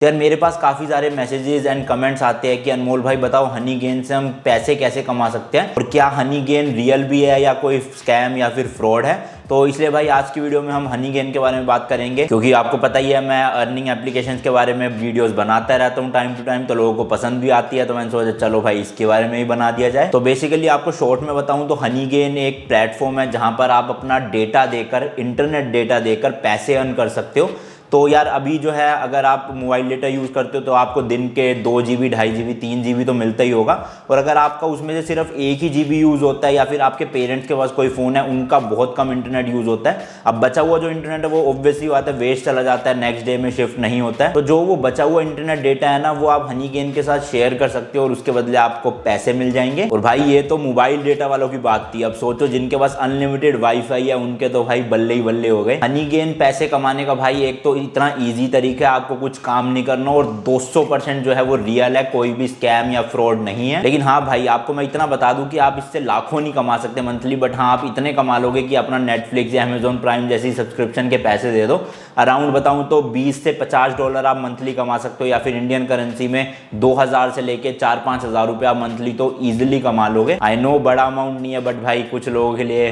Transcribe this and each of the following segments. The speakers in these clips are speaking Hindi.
यार मेरे पास काफ़ी सारे मैसेजेस एंड कमेंट्स आते हैं कि अनमोल भाई बताओ हनी गेन से हम पैसे कैसे कमा सकते हैं और क्या हनी गेन रियल भी है या कोई स्कैम या फिर फ्रॉड है। तो इसलिए भाई आज की वीडियो में हम हनी गेन के बारे में बात करेंगे, क्योंकि आपको पता ही है मैं अर्निंग एप्लीकेशंस के बारे में वीडियोस बनाता रहता हूँ टाइम टू टाइम, तो लोगों को पसंद भी आती है, तो मैंने सोचा चलो भाई इसके बारे में ही बना दिया जाए। तो बेसिकली आपको शॉर्ट में बताऊं तो हनी गेन एक प्लेटफॉर्म है जहां पर आप अपना डेटा देकर, इंटरनेट डेटा देकर पैसे अर्न कर सकते हो। तो यार अभी जो है अगर आप मोबाइल डेटा यूज़ करते हो तो आपको दिन के 2 GB 2.5 GB 3 GB तो मिलता ही होगा, और अगर आपका उसमें से सिर्फ 1 ही GB यूज़ होता है या फिर आपके पेरेंट्स के पास कोई फ़ोन है उनका बहुत कम इंटरनेट यूज़ होता है, अब बचा हुआ जो इंटरनेट है वो ऑब्वियसली बात है वेस्ट चला जाता है, नेक्स्ट डे में शिफ्ट नहीं होता है। तो जो वो बचा हुआ इंटरनेट डेटा है ना वो आप हनी गेन के साथ शेयर कर सकते हो और उसके बदले आपको पैसे मिल जाएंगे। और भाई ये तो मोबाइल डेटा वालों की बात थी, अब सोचो जिनके पास अनलिमिटेड वाईफाई है उनके तो भाई बल्ले ही बल्ले हो गए। हनी गेन पैसे कमाने का भाई एक तो इतना ईजी तरीका है, आपको कुछ काम नहीं करना और 200% जो है वो रियल है, कोई भी स्कैम या फ्रॉड नहीं है। लेकिन हाँ भाई आपको मैं इतना बता दूं कि आप इससे लाखों नहीं कमा सकते मंथली, बट हाँ आप इतने कमा लोगे कि अपना नेटफ्लिक्स या अमेजॉन प्राइम जैसी सब्सक्रिप्शन के पैसे दे दो। अराउंड बताऊं तो $20 से $50 आप मंथली कमा सकते हो, या फिर इंडियन करेंसी में 2000 से लेके 4-5 हज़ार रुपये आप मंथली तो ईजिली कमा लोगे। आई नो बड़ा अमाउंट नहीं है, बट भाई कुछ लोगों के लिए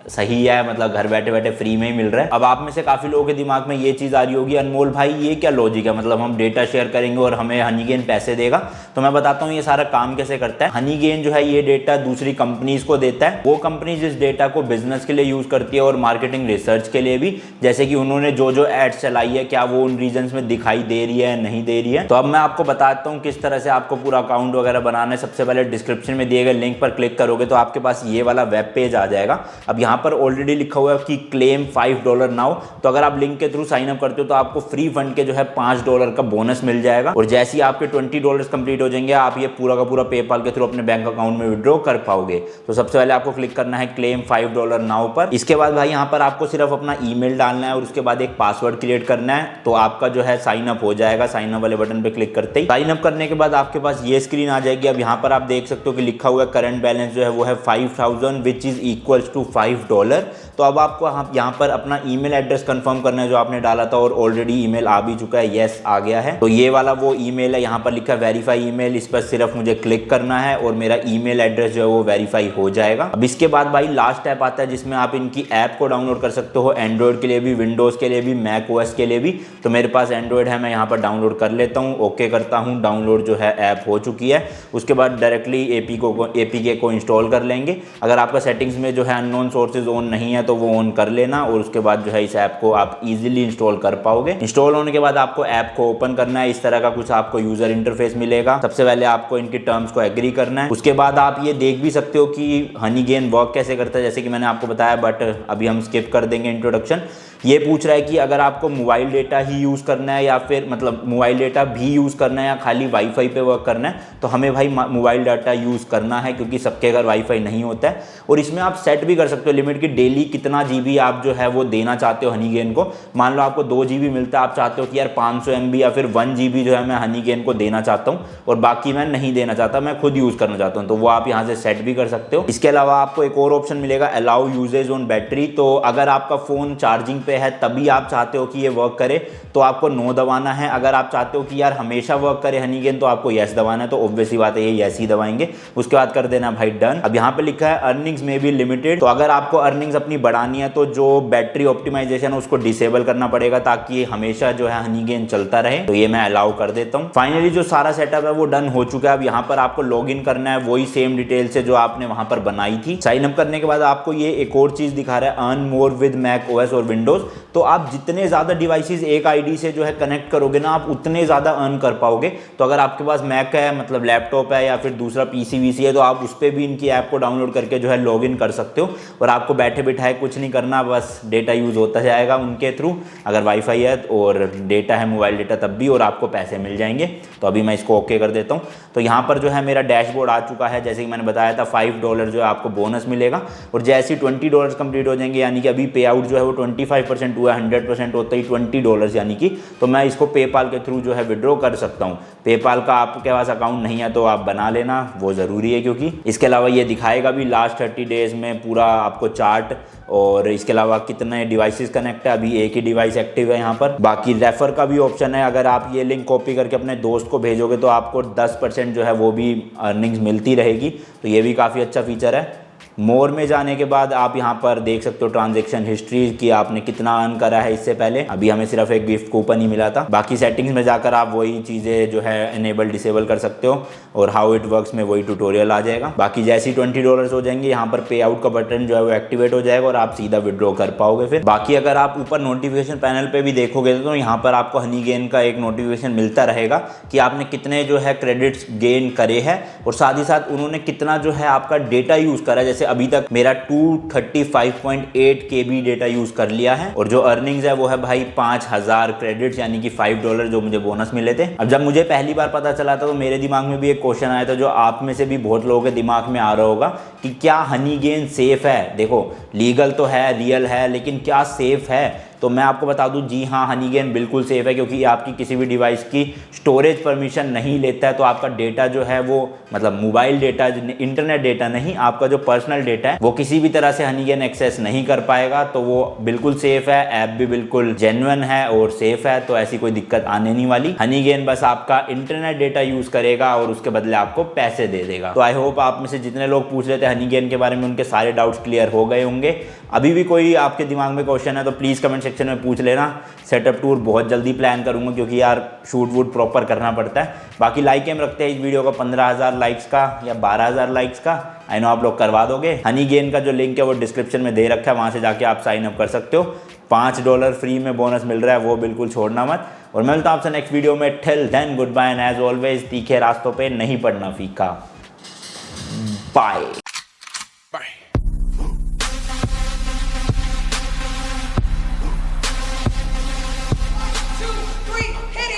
सही है, मतलब घर बैठे बैठे फ्री में ही मिल रहा है। अब आप में से काफी लोगों के दिमाग में ये चीज आ रही होगी अनमोल भाई ये क्या लॉजिक है, मतलब हम डेटा शेयर करेंगे और हमें हनी गेन पैसे देगा। तो मैं बताता हूँ ये सारा काम कैसे करता है। हनी गेन जो है ये डेटा दूसरी कंपनीज को देता है, वो कंपनीज इस डेटा को बिजनेस के लिए यूज करती है और मार्केटिंग रिसर्च के लिए भी, जैसे कि उन्होंने जो जो एड्स चलाई है क्या वो उन रीजन में दिखाई दे रही है नहीं दे रही है। तो अब मैं आपको बताता हूँ किस तरह से आपको पूरा अकाउंट वगैरह बनाना है। सबसे पहले डिस्क्रिप्शन में दिए गए लिंक पर क्लिक करोगे तो आपके पास ये वाला वेब पेज आ जाएगा। अब यहाँ पर ऑलरेडी लिखा हुआ है कि क्लेम $5 नाउ, तो अगर आप लिंक के थ्रू साइन अप करते हो तो आपको फ्री फंड के जो है $5 का बोनस मिल जाएगा, और जैसे ही आपके $20 कंप्लीट हो जाएंगे आप ये पूरा का पूरा पेपाल के थ्रू अपने बैंक अकाउंट में विड्रॉ कर पाओगे। तो सबसे पहले आपको क्लिक करना है क्लेम $5 नाउ पर। इसके बाद भाई यहाँ पर आपको सिर्फ अपना ईमेल डालना है और उसके बाद एक पासवर्ड क्रिएट करना है, तो आपका जो है साइन अप हो जाएगा। साइन अप वाले बटन पे क्लिक करते ही साइन अप करने के बाद आपके पास ये स्क्रीन आ जाएगी। अब यहाँ पर आप देख सकते हो कि लिखा हुआ है करंट बैलेंस जो है वो है 5000 विच इज इक्वल्स टू $5। तो अब आपको यहाँ पर अपना ईमेल एड्रेस कंफर्म करना है जो आपने डाला था, और ऑलरेडी ईमेल आ भी चुका है, यस आ गया है। तो ये वाला वो ईमेल है, यहाँ पर लिखा वेरीफाई ईमेल, इस पर सिर्फ मुझे क्लिक करना है और मेरा ईमेल एड्रेस जो है वो वेरीफाई हो जाएगा। अब इसके बाद भाई लास्ट ऐप आता है जिसमें आप इनकी ऐप को डाउनलोड कर सकते हो, एंड्रॉइड के लिए भी, विंडोज के लिए भी, मैक ओएस के लिए भी। तो मेरे पास एंड्रॉइड है, मैं यहाँ पर डाउनलोड कर लेता हूँ, ओके करता हूँ, डाउनलोड जो है ऐप हो चुकी है। उसके बाद डायरेक्टली एपीके को इंस्टॉल कर लेंगे। अगर आपका सेटिंग्स में जो है अननोन सोर्सेज ऑन नहीं है तो वो ऑन कर लेना, और उसके बाद जो है इस ऐप को आप इजीली इंस्टॉल कर पाओगे। इंस्टॉल होने के बाद आपको ऐप को ओपन करना है, इस तरह का कुछ आपको यूजर इंटरफेस मिलेगा। सबसे पहले आपको इनकी टर्म्स को एग्री करना है। उसके बाद आप ये देख भी सकते हो कि हनी गेन वर्क कैसे करता है, जैसे कि मैंने आपको बताया, बट अभी हम स्किप कर देंगे इंट्रोडक्शन। ये पूछ रहा है कि अगर आपको मोबाइल डेटा ही यूज़ करना है या फिर मतलब मोबाइल डेटा भी यूज़ करना है या खाली वाईफाई पे वर्क करना है, तो हमें भाई मोबाइल डाटा यूज़ करना है, क्योंकि सबके घर वाईफाई नहीं होता है। और इसमें आप सेट भी कर सकते हो लिमिट की, डेली कितना GB आप जो है वो देना चाहते हो हनी गेन को। मान लो आपको 2 GB मिलता है, आप चाहते हो कि यार 500 MB या फिर 1 GB जो है मैं हनी गेन को देना चाहता हूँ और बाकी मैं नहीं देना चाहता, मैं खुद यूज़ करना चाहता हूँ, तो वो आप यहाँ से सेट भी कर सकते हो। इसके अलावा आपको एक और ऑप्शन मिलेगा अलाउ यूजेज ऑन बैटरी। तो अगर आपका फ़ोन चार्जिंग पे है तभी आप चाहते हो कि ये वर्क करे तो आपको नो दबाना है। अगर आप चाहते हो कि यार हमेशा वर्क करे हनी गेन तो आपको यस दबाना है, तो ऑब्वियसली बात है ये यस ही दबाएंगे। उसके बाद कर देना भाई डन। अब यहाँ पे लिखा है अर्निंग्स में भी लिमिटेड, तो अगर आपको अर्निंग्स अपनी बढ़ानी है तो जो बैटरी ऑप्टिमाइजेशन है उसको डिसेबल करना पड़ेगा ताकि हमेशा जो है हनी गेन चलता रहे। तो ये मैं अलाउ कर देता हूँ। फाइनली जो सारा सेटअप है वो डन हो चुका है। अब यहाँ पर आपको लॉग इन करना है वही सेम डिटेल से जो आपने वहां पर बनाई थी। साइन अप करने के बाद आपको ये एक और चीज दिखा रहा है earn more with Mac OS और विंडोज। तो आप जितने ज्यादा डिवाइसेस एक आईडी से जो है कनेक्ट करोगे ना आप उतने ज्यादा अर्न कर पाओगे। तो अगर आपके पास मैक है मतलब लैपटॉप है या फिर दूसरा पीसी वीसी है तो आप उस पर भी इनकी ऐप को डाउनलोड करके जो है लॉग इन कर सकते हो, और आपको बैठे बिठाए कुछ नहीं करना, बस डेटा यूज होता जाएगा उनके थ्रू। अगर वाईफाई है और डेटा है मोबाइल डेटा तब भी, और आपको पैसे मिल जाएंगे। तो अभी मैं इसको ओके कर देता हूँ। तो यहाँ पर जो है मेरा डैशबोर्ड आ चुका है, जैसे कि मैंने बताया था $5 जो है आपको बोनस मिलेगा, और जैसे ही $20 कंप्लीट हो जाएंगे, यानी कि अभी पे आउट जो है वो 25% 5% हुआ, 100% होता ही $20 यानी कि, तो मैं इसको पेपाल के थ्रू जो है विड्रॉ कर सकता हूँ। पेपाल का आपके पास अकाउंट नहीं है तो आप बना लेना, वो ज़रूरी है, क्योंकि इसके अलावा ये दिखाएगा भी लास्ट 30 डेज़ में पूरा आपको चार्ट, और इसके अलावा कितने डिवाइसेस कनेक्ट है। अभी एक ही डिवाइस एक्टिव है यहाँ पर। बाकी रेफर का भी ऑप्शन है, अगर आप ये लिंक कॉपी करके अपने दोस्त को भेजोगे तो आपको 10% जो है वो भी अर्निंग्स मिलती रहेगी, तो ये भी काफ़ी अच्छा फीचर है। मोर में जाने के बाद आप यहाँ पर देख सकते हो ट्रांजैक्शन हिस्ट्री कि आपने कितना अर्न करा है इससे पहले। अभी हमें सिर्फ एक गिफ्ट कूपन ही मिला था। बाकी सेटिंग्स में जाकर आप वही चीज़ें जो है इनेबल डिसेबल कर सकते हो, और हाउ इट वर्क्स में वही ट्यूटोरियल आ जाएगा। बाकी जैसे ही $20 हो जाएंगे यहाँ पर पे आउट का बटन जो है वो एक्टिवेट हो जाएगा और आप सीधा विड्रॉ कर पाओगे फिर। बाकी अगर आप ऊपर नोटिफिकेशन पैनल पे भी देखोगे तो यहाँ पर आपको हनी गेन का एक नोटिफिकेशन मिलता रहेगा कि आपने कितने जो है क्रेडिट्स गेन करे हैं, और साथ ही साथ उन्होंने कितना जो है आपका डेटा यूज़ करा है। जैसे अभी तक मेरा 235.8 KB डेटा यूज़ कर लिया है, और जो अर्निंग्स है वो है भाई 5000 क्रेडिट्स यानी कि $5 जो मुझे बोनस मिले थे। अब जब मुझे पहली बार पता चला था तो मेरे दिमाग में भी एक क्वेश्चन आया था, जो आप में से भी बहुत लोगों के दिमाग में आ रहा होगा कि क्या हनी गेन सेफ है। देखो लीगल तो है, रियल है, लेकिन क्या सेफ है? तो मैं आपको बता दूं, जी हाँ, हनी गेन बिल्कुल सेफ है, क्योंकि आपकी किसी भी डिवाइस की स्टोरेज परमिशन नहीं लेता है। तो आपका डेटा जो है वो, मतलब मोबाइल डेटा, इंटरनेट डेटा नहीं, आपका जो पर्सनल डेटा है वो किसी भी तरह से हनी गेन एक्सेस नहीं कर पाएगा। तो वो बिल्कुल सेफ है, ऐप भी बिल्कुल जेन्युइन है और सेफ है, तो ऐसी कोई दिक्कत आने नहीं वाली। हनी गेन बस आपका इंटरनेट डेटा यूज करेगा और उसके बदले आपको पैसे दे देगा। तो आई होप आप में से जितने लोग पूछ रहे थे हनी गेन के बारे में, उनके सारे डाउट्स क्लियर हो गए होंगे। अभी भी कोई आपके दिमाग में क्वेश्चन है तो प्लीज़ कमेंट सेक्शन में पूछ लेना। सेटअप टूर बहुत जल्दी प्लान करूंगा, क्योंकि यार शूट वूट प्रॉपर करना पड़ता है। बाकी लाइक एम रखते हैं इस वीडियो का 15,000 लाइक्स का या 12,000 लाइक्स का। आई नो आप लोग करवा दोगे। हनी गेन का जो लिंक है वो डिस्क्रिप्शन में दे रखा है, वहाँ से जाके आप साइन अप कर सकते हो। $5 फ्री में बोनस मिल रहा है, वो बिल्कुल छोड़ना मत। और मिलता हूं आपसे नेक्स्ट वीडियो में। Till then good bye and as always तीखे रास्तों पे नहीं पड़ना फीका। बाय।